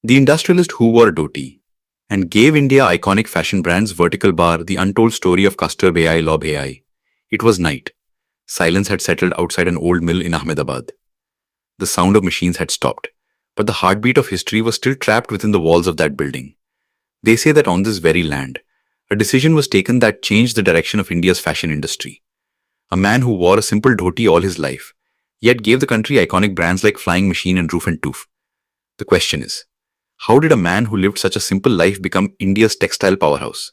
The industrialist who wore a dhoti and gave India iconic fashion brands vertical bar, the untold story of Kasturbhai Lalbhai. It was night. Silence had settled outside an old mill in Ahmedabad. The sound of machines had stopped, but the heartbeat of history was still trapped within the walls of that building. They say that on this very land, a decision was taken that changed the direction of India's fashion industry. A man who wore a simple dhoti all his life, yet gave the country iconic brands like Flying Machine and Ruf and Tuf. The question is, how did a man who lived such a simple life become India's textile powerhouse?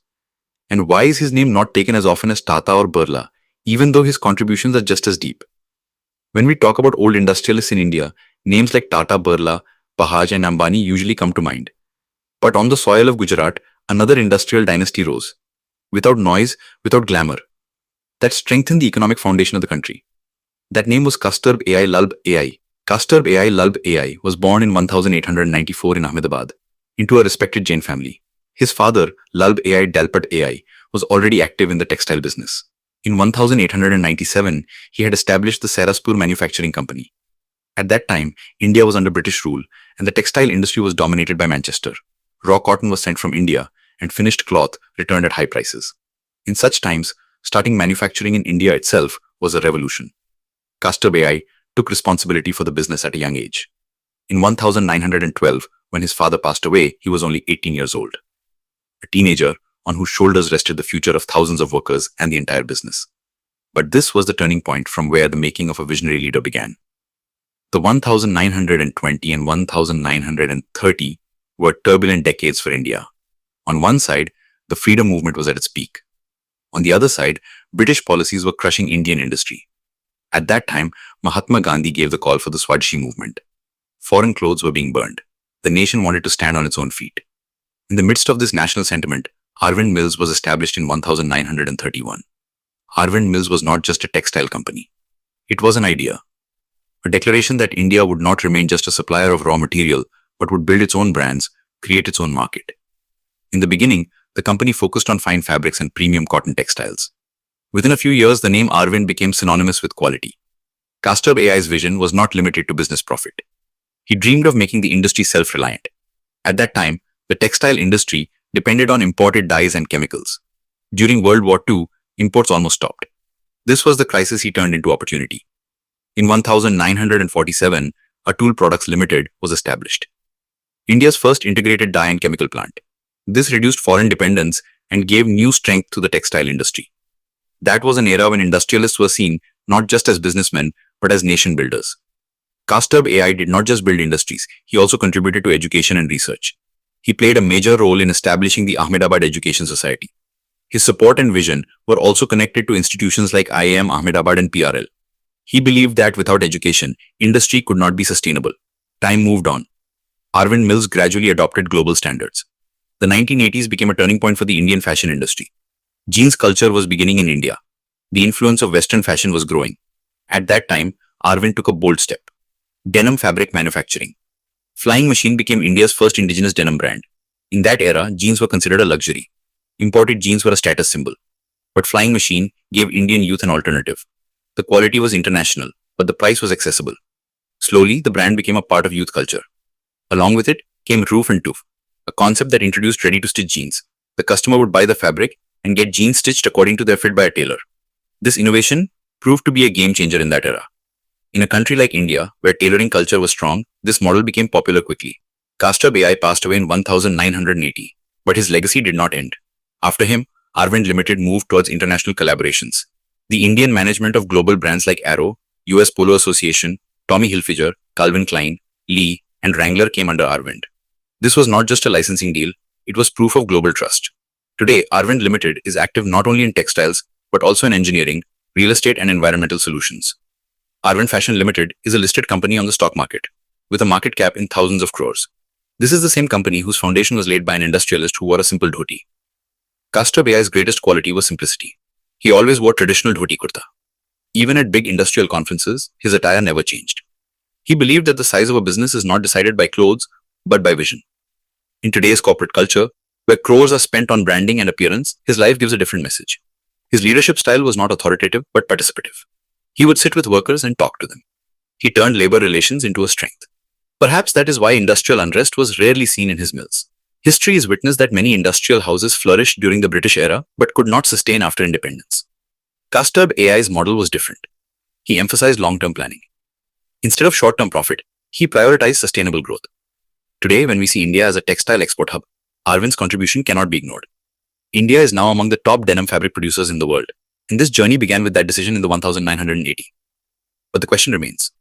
And why is his name not taken as often as Tata or Birla, even though his contributions are just as deep? When we talk about old industrialists in India, names like Tata, Birla, Bajaj and Ambani usually come to mind. But on the soil of Gujarat, another industrial dynasty rose. Without noise, without glamour. That strengthened the economic foundation of the country. That name was Kasturbhai Lalbhai. Kasturbhai Lalbhai was born in 1894 in Ahmedabad, into a respected Jain family. His father, Lalbhai Dalpat, was already active in the textile business. In 1897, he had established the Saraspur Manufacturing Company. At that time, India was under British rule and the textile industry was dominated by Manchester. Raw cotton was sent from India and finished cloth returned at high prices. In such times, starting manufacturing in India itself was a revolution. Kasturbhai took responsibility for the business at a young age. In 1912, when his father passed away, he was only 18 years old. A teenager on whose shoulders rested the future of thousands of workers and the entire business. But this was the turning point from where the making of a visionary leader began. The 1920 and 1930 were turbulent decades for India. On one side, the freedom movement was at its peak. On the other side, British policies were crushing Indian industry. At that time, Mahatma Gandhi gave the call for the Swadeshi movement. Foreign clothes were being burned. The nation wanted to stand on its own feet. In the midst of this national sentiment, Arvind Mills was established in 1931. Arvind Mills was not just a textile company. It was an idea. A declaration that India would not remain just a supplier of raw material, but would build its own brands, create its own market. In the beginning, the company focused on fine fabrics and premium cotton textiles. Within a few years, the name Arvind became synonymous with quality. Kasturbhai's vision was not limited to business profit. He dreamed of making the industry self-reliant. At that time, the textile industry depended on imported dyes and chemicals. During World War II, imports almost stopped. This was the crisis he turned into opportunity. In 1947, Untold Products Limited was established. India's first integrated dye and chemical plant. This reduced foreign dependence and gave new strength to the textile industry. That was an era when industrialists were seen not just as businessmen, but as nation builders. Kasturbhai did not just build industries, he also contributed to education and research. He played a major role in establishing the Ahmedabad Education Society. His support and vision were also connected to institutions like IIM Ahmedabad and PRL. He believed that without education, industry could not be sustainable. Time moved on. Arvind Mills gradually adopted global standards. The 1980s became a turning point for the Indian fashion industry. Jeans culture was beginning in India. The influence of Western fashion was growing. At that time, Arvind took a bold step. Denim fabric manufacturing. Flying Machine became India's first indigenous denim brand. In that era, jeans were considered a luxury. Imported jeans were a status symbol. But Flying Machine gave Indian youth an alternative. The quality was international, but the price was accessible. Slowly, the brand became a part of youth culture. Along with it came Ruf and Tuf, a concept that introduced ready-to-stitch jeans. The customer would buy the fabric and get jeans stitched according to their fit by a tailor. This innovation proved to be a game changer in that era. In a country like India, where tailoring culture was strong, this model became popular quickly. Kasturbhai passed away in 1980, but his legacy did not end. After him, Arvind Limited moved towards international collaborations. The Indian management of global brands like Arrow, US Polo Association, Tommy Hilfiger, Calvin Klein, Lee, and Wrangler came under Arvind. This was not just a licensing deal, it was proof of global trust. Today, Arvind Limited is active not only in textiles, but also in engineering, real estate, and environmental solutions. Arvind Fashion Limited is a listed company on the stock market, with a market cap in thousands of crores. This is the same company whose foundation was laid by an industrialist who wore a simple dhoti. Kasturbhai's greatest quality was simplicity. He always wore traditional dhoti kurta. Even at big industrial conferences, his attire never changed. He believed that the size of a business is not decided by clothes, but by vision. In today's corporate culture, where crores are spent on branding and appearance, his life gives a different message. His leadership style was not authoritative, but participative. He would sit with workers and talk to them. He turned labor relations into a strength. Perhaps that is why industrial unrest was rarely seen in his mills. History is witness that many industrial houses flourished during the British era but could not sustain after independence. Kasturbhai's model was different. He emphasized long-term planning. Instead of short-term profit, he prioritized sustainable growth. Today, when we see India as a textile export hub, Arvind's contribution cannot be ignored. India is now among the top denim fabric producers in the world, and this journey began with that decision in the 1980. But the question remains,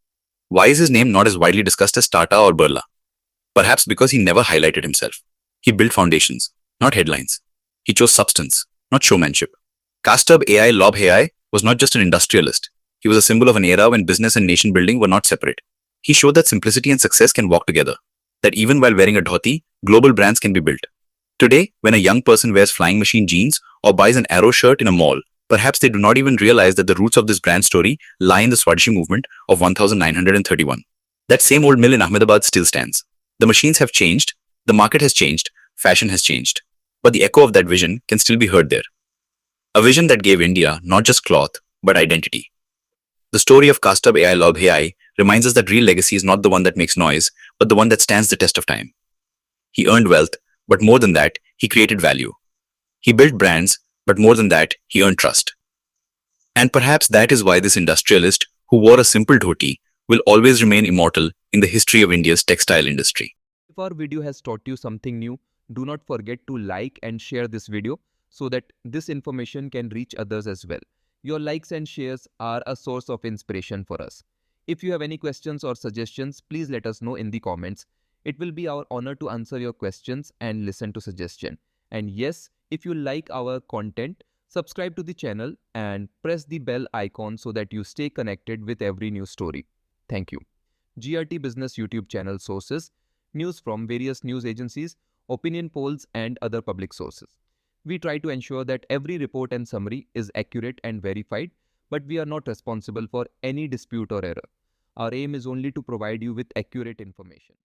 why is his name not as widely discussed as Tata or Birla? Perhaps because he never highlighted himself. He built foundations, not headlines. He chose substance, not showmanship. Kasturbhai Lalbhai was not just an industrialist. He was a symbol of an era when business and nation building were not separate. He showed that simplicity and success can walk together, that even while wearing a dhoti, global brands can be built. Today, when a young person wears flying machine jeans or buys an Arrow shirt in a mall, perhaps they do not even realize that the roots of this brand story lie in the Swadeshi movement of 1931. That same old mill in Ahmedabad still stands. The machines have changed, the market has changed, fashion has changed. But the echo of that vision can still be heard there. A vision that gave India not just cloth, but identity. The story of Kasturbhai Lalbhai reminds us that real legacy is not the one that makes noise, but the one that stands the test of time. He earned wealth, but more than that, he created value. He built brands, but more than that, he earned trust. And perhaps that is why this industrialist, who wore a simple dhoti, will always remain immortal in the history of India's textile industry. If our video has taught you something new, do not forget to like and share this video so that this information can reach others as well. Your likes and shares are a source of inspiration for us. If you have any questions or suggestions, please let us know in the comments. It will be our honor to answer your questions and listen to suggestions. And yes, if you like our content, subscribe to the channel and press the bell icon so that you stay connected with every new story. Thank you. GRT Business YouTube channel sources, news from various news agencies, opinion polls and other public sources. We try to ensure that every report and summary is accurate and verified, but we are not responsible for any dispute or error. Our aim is only to provide you with accurate information.